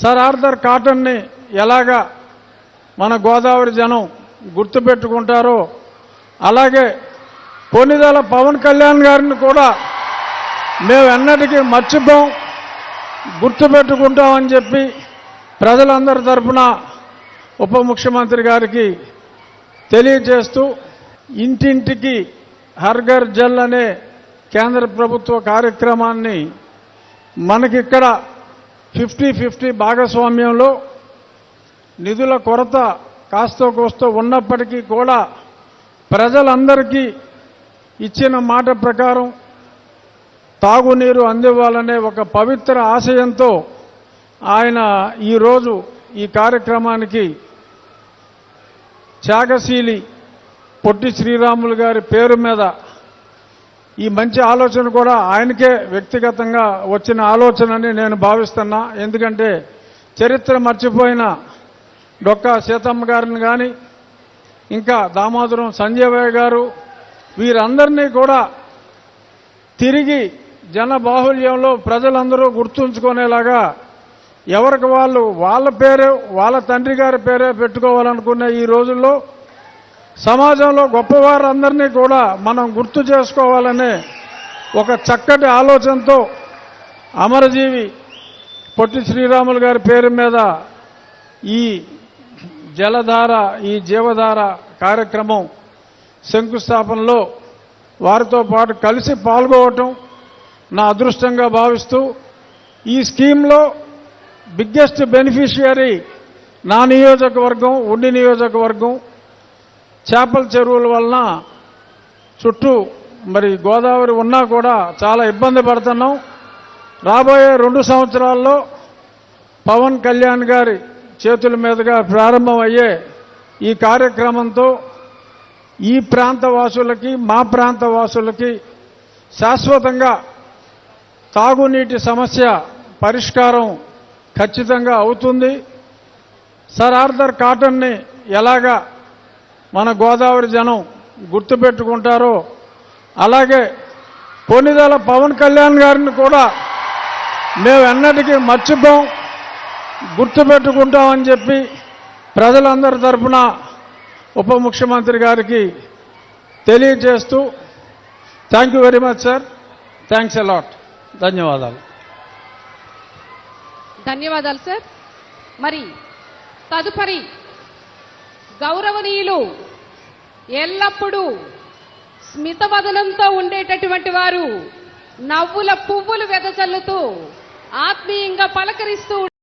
Sir Arthur కాటన్ని ఎలాగా మన గోదావరి జనం గుర్తుపెట్టుకుంటారో అలాగే కొన్నిదల పవన్ కళ్యాణ్ గారిని కూడా మేము ఎన్నటికీ మర్చిపోం, గుర్తుపెట్టుకుంటామని చెప్పి ప్రజలందరి తరఫున ఉప ముఖ్యమంత్రి గారికి తెలియజేస్తూ ఇంటింటికి హర్ ఘర్ జల్ అనే కేంద్ర ప్రభుత్వ కార్యక్రమాన్ని మనకిక్కడ 50-50 భాగస్వామ్యంలో నిధుల కొరత కాస్తో కోస్తో ఉన్నప్పటికీ కూడా ప్రజలందరికీ ఇచ్చిన మాట ప్రకారం తాగునీరు అందివ్వాలనే ఒక పవిత్ర ఆశయంతో ఆయన ఈరోజు ఈ కార్యక్రమానికి త్యాగశీలి పొట్టి శ్రీరాములు గారి పేరు మీద ఈ మంచి ఆలోచన కూడా ఆయనకే వ్యక్తిగతంగా వచ్చిన ఆలోచనని నేను భావిస్తున్నా. ఎందుకంటే చరిత్ర మర్చిపోయిన డొక్కా సీతమ్మ గారిని కానీ ఇంకా దామోదరం సంజయ్ గారు వీరందరినీ కూడా తిరిగి జన బాహుళ్యంలో ప్రజలందరూ గుర్తుంచుకునేలాగా ఎవరికి వాళ్ళు వాళ్ళ పేరే వాళ్ళ తండ్రి గారి పేరే పెట్టుకోవాలనుకునే ఈ రోజుల్లో సమాజంలో గొప్పవారందరినీ కూడా మనం గుర్తు చేసుకోవాలనే ఒక చక్కటి ఆలోచనతో అమరజీవి పొట్టి శ్రీరాములు గారి పేరు మీద ఈ జలధార ఈ జీవధార కార్యక్రమం శంకుస్థాపనలో వారితో పాటు కలిసి పాల్గొనటం నా అదృష్టంగా భావిస్తూ ఈ స్కీమ్లో బిగ్గెస్ట్ బెనిఫిషియరీ నా నియోజకవర్గం ఉండి నియోజకవర్గం చేపల చెరువుల వలన చుట్టూ మరి గోదావరి ఉన్నా కూడా చాలా ఇబ్బంది పడుతున్నాం. రాబోయే 2 సంవత్సరాల్లో పవన్ కళ్యాణ్ గారి చేతుల మీదుగా ప్రారంభమయ్యే ఈ కార్యక్రమంతో ఈ ప్రాంత వాసులకి మా ప్రాంత వాసులకి శాశ్వతంగా తాగునీటి సమస్య పరిష్కారం ఖచ్చితంగా అవుతుంది. సర్ ఆర్థర్ కాటన్ని ఎలాగా మన గోదావరి జనం గుర్తుపెట్టుకుంటారో అలాగే కొన్నిదల పవన్ కళ్యాణ్ గారిని కూడా మేము ఎన్నటికీ మర్చిపోం, గుర్తుపెట్టుకుంటామని చెప్పి ప్రజలందరి తరఫున ఉప ముఖ్యమంత్రి గారికి తెలియజేస్తూ thank you very much sir, thanks a lot. ధన్యవాదాలు. ధన్యవాదాలు సార్. మరి తదుపరి గౌరవనీయులు ఎల్లప్పుడూ స్మితవదనంతో ఉండేటటువంటి వారు నవ్వుల పువ్వులు వెదజల్లుతూ ఆత్మీయంగా పలకరిస్తూ